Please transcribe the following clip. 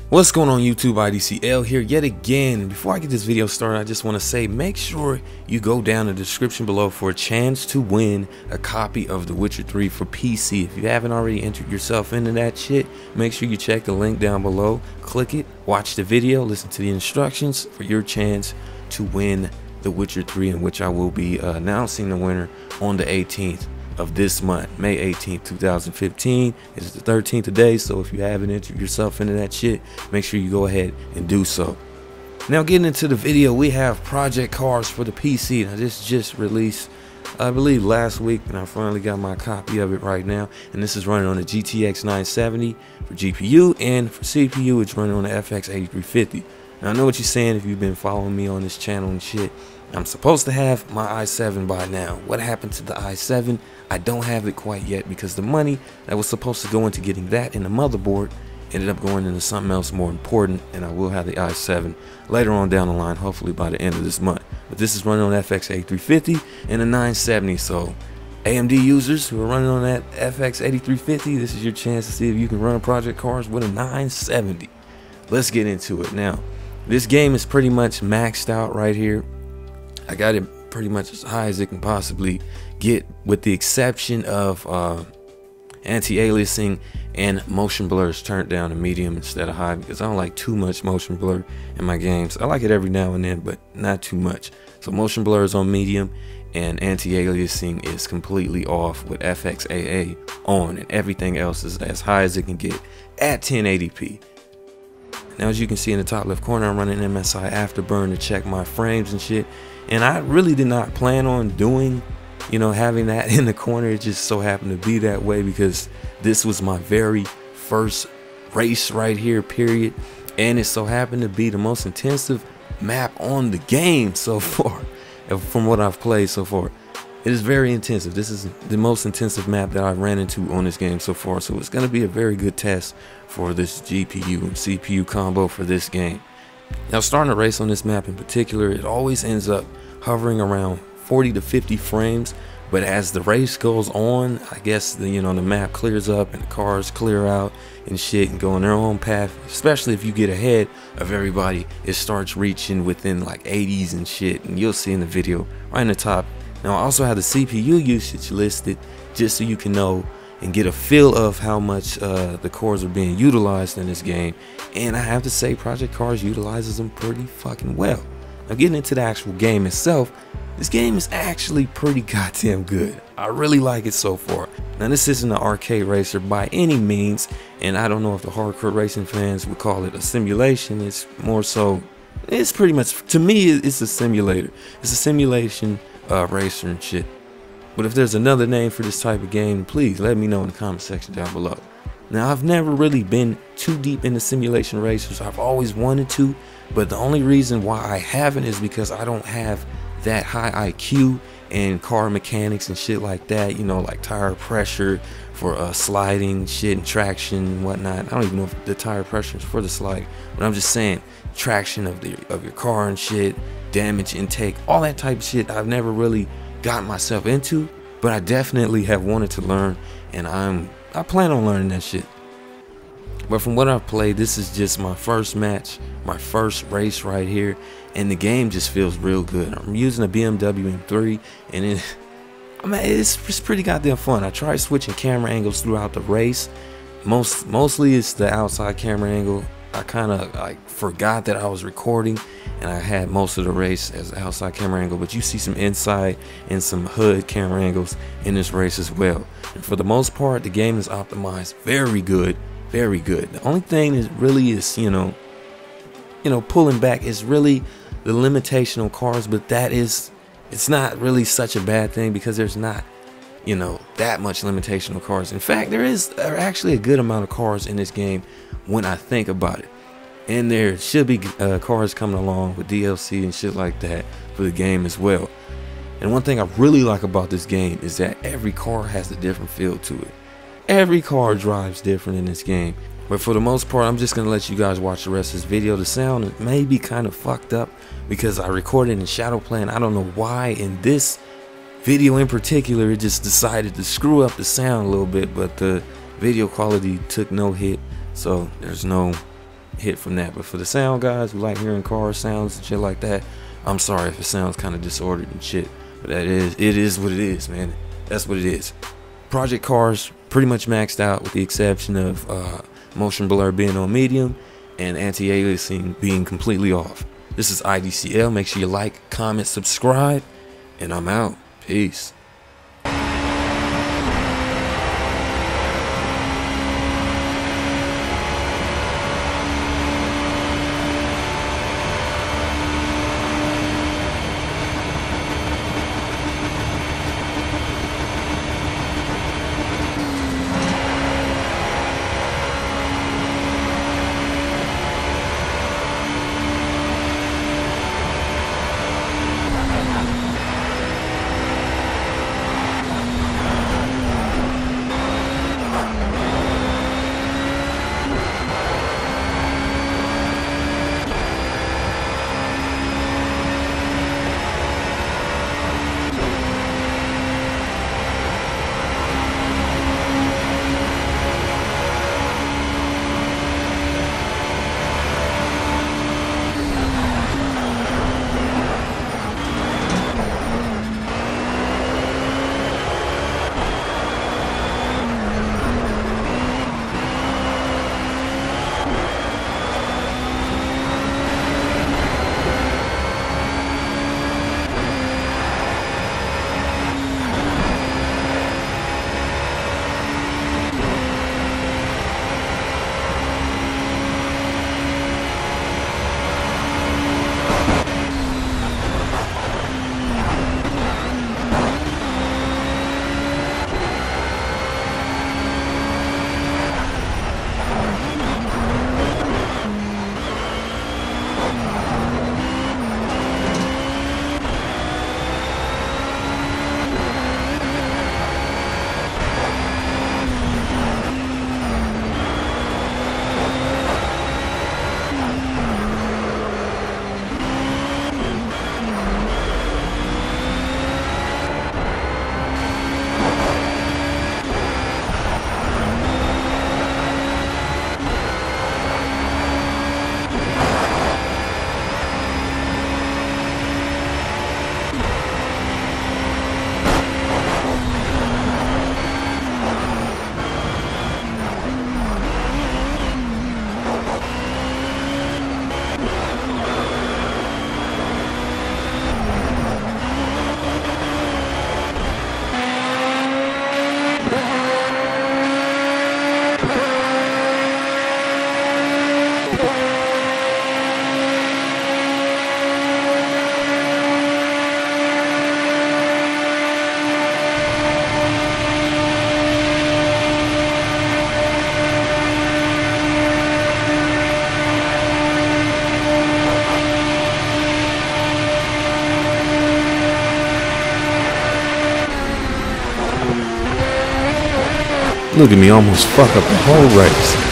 What's going on YouTube? IDCL here yet again. Before I get this video started, I just want to say make sure you go down in the description below for a chance to win a copy of The Witcher 3 for PC. If you haven't already entered yourself into that shit, make sure you check the link down below, click it, watch the video, listen to the instructions for your chance to win The Witcher 3, in which I will be announcing the winner on the 18th of this month, May 18th, 2015. It's the 13th today, so if you haven't entered yourself into that shit, make sure you go ahead and do so. Now getting into the video, we have Project Cars for the PC. Now this just released, I believe, last week, and I finally got my copy of it right now. And this is running on the GTX 970 for GPU, and for CPU it's running on the FX-8350. Now I know what you're saying if you've been following me on this channel and shit. I'm supposed to have my i7 by now. What happened to the i7? I don't have it quite yet because the money that was supposed to go into getting that and the motherboard ended up going into something else more important, and I will have the i7 later on down the line, hopefully by the end of this month. But this is running on FX-8350 and a 970, so AMD users who are running on that FX-8350, this is your chance to see if you can run Project Cars with a 970. Let's get into it. Now, this game is pretty much maxed out right here. I got it pretty much as high as it can possibly get, with the exception of anti-aliasing and motion blurs turned down to medium instead of high, because I don't like too much motion blur in my games. I like it every now and then, but not too much. So motion blur is on medium, and anti-aliasing is completely off with FXAA on, and everything else is as high as it can get at 1080p. Now, as you can see in the top left corner, I'm running MSI Afterburn to check my frames and shit. And I really did not plan on doing, having that in the corner. It just so happened to be that way because this was my very first race right here, period. And it so happened to be the most intensive map on the game so far, from what I've played so far. It is very intensive. This is the most intensive map that I've ran into on this game so far. So it's going to be a very good test for this GPU and CPU combo for this game. Now, starting a race on this map in particular, it always ends up hovering around 40 to 50 frames. But as the race goes on, I guess the map clears up and the cars clear out and shit and go on their own path. Especially if you get ahead of everybody, it starts reaching within like 80s and shit. And you'll see in the video right in the top. Now, I also have the CPU usage listed just so you can know and get a feel of how much the cores are being utilized in this game. And I have to say, Project Cars utilizes them pretty fucking well. Now, getting into the actual game itself, this game is actually pretty goddamn good. I really like it so far. Now, this isn't an arcade racer by any means, and I don't know if the hardcore racing fans would call it a simulation. It's more so, it's pretty much, to me, it's a simulator. It's a simulation racer and shit. But if there's another name for this type of game, please let me know in the comment section down below. Now, I've never really been too deep into simulation racers. I've always wanted to, but the only reason why I haven't is because I don't have that high IQ and car mechanics and shit like that, like tire pressure for sliding shit and traction and whatnot. I don't even know if the tire pressure is for the slide, but I'm just saying traction of your car and shit, damage intake, all that type of shit I've never really got myself into, but I definitely have wanted to learn, and I plan on learning that shit. But from what I've played, this is just my first match, my first race right here, and the game just feels real good. I'm using a BMW M3, and it's pretty goddamn fun. I tried switching camera angles throughout the race. Mostly it's the outside camera angle. I kind of forgot that I was recording, and I had most of the race as an outside camera angle, but you see some inside and some hood camera angles in this race as well. And for the most part, the game is optimized very good, very good. The only thing is really is pulling back is really the limitation on cars, but it's not really such a bad thing because there's not that much limitation on cars. In fact, there are actually a good amount of cars in this game when I think about it, and there should be cars coming along with DLC and shit like that for the game as well. And one thing I really like about this game is that every car has a different feel to it. Every car drives different in this game. But for the most part, I'm just gonna let you guys watch the rest of this video. The sound may be kind of fucked up because I recorded in shadow plane. I don't know why in this video in particular it just decided to screw up the sound a little bit, but the video quality took no hit, so there's no hit from that. But for the sound guys who like hearing car sounds and shit like that, I'm sorry if it sounds kind of disordered and shit, but it is what it is, man. That's what it is. Project cars pretty much maxed out with the exception of motion blur being on medium and anti-aliasing being completely off. This is IDCL. Make sure you like, comment, subscribe, and I'm out. Peace. Look at me almost fuck up the whole race.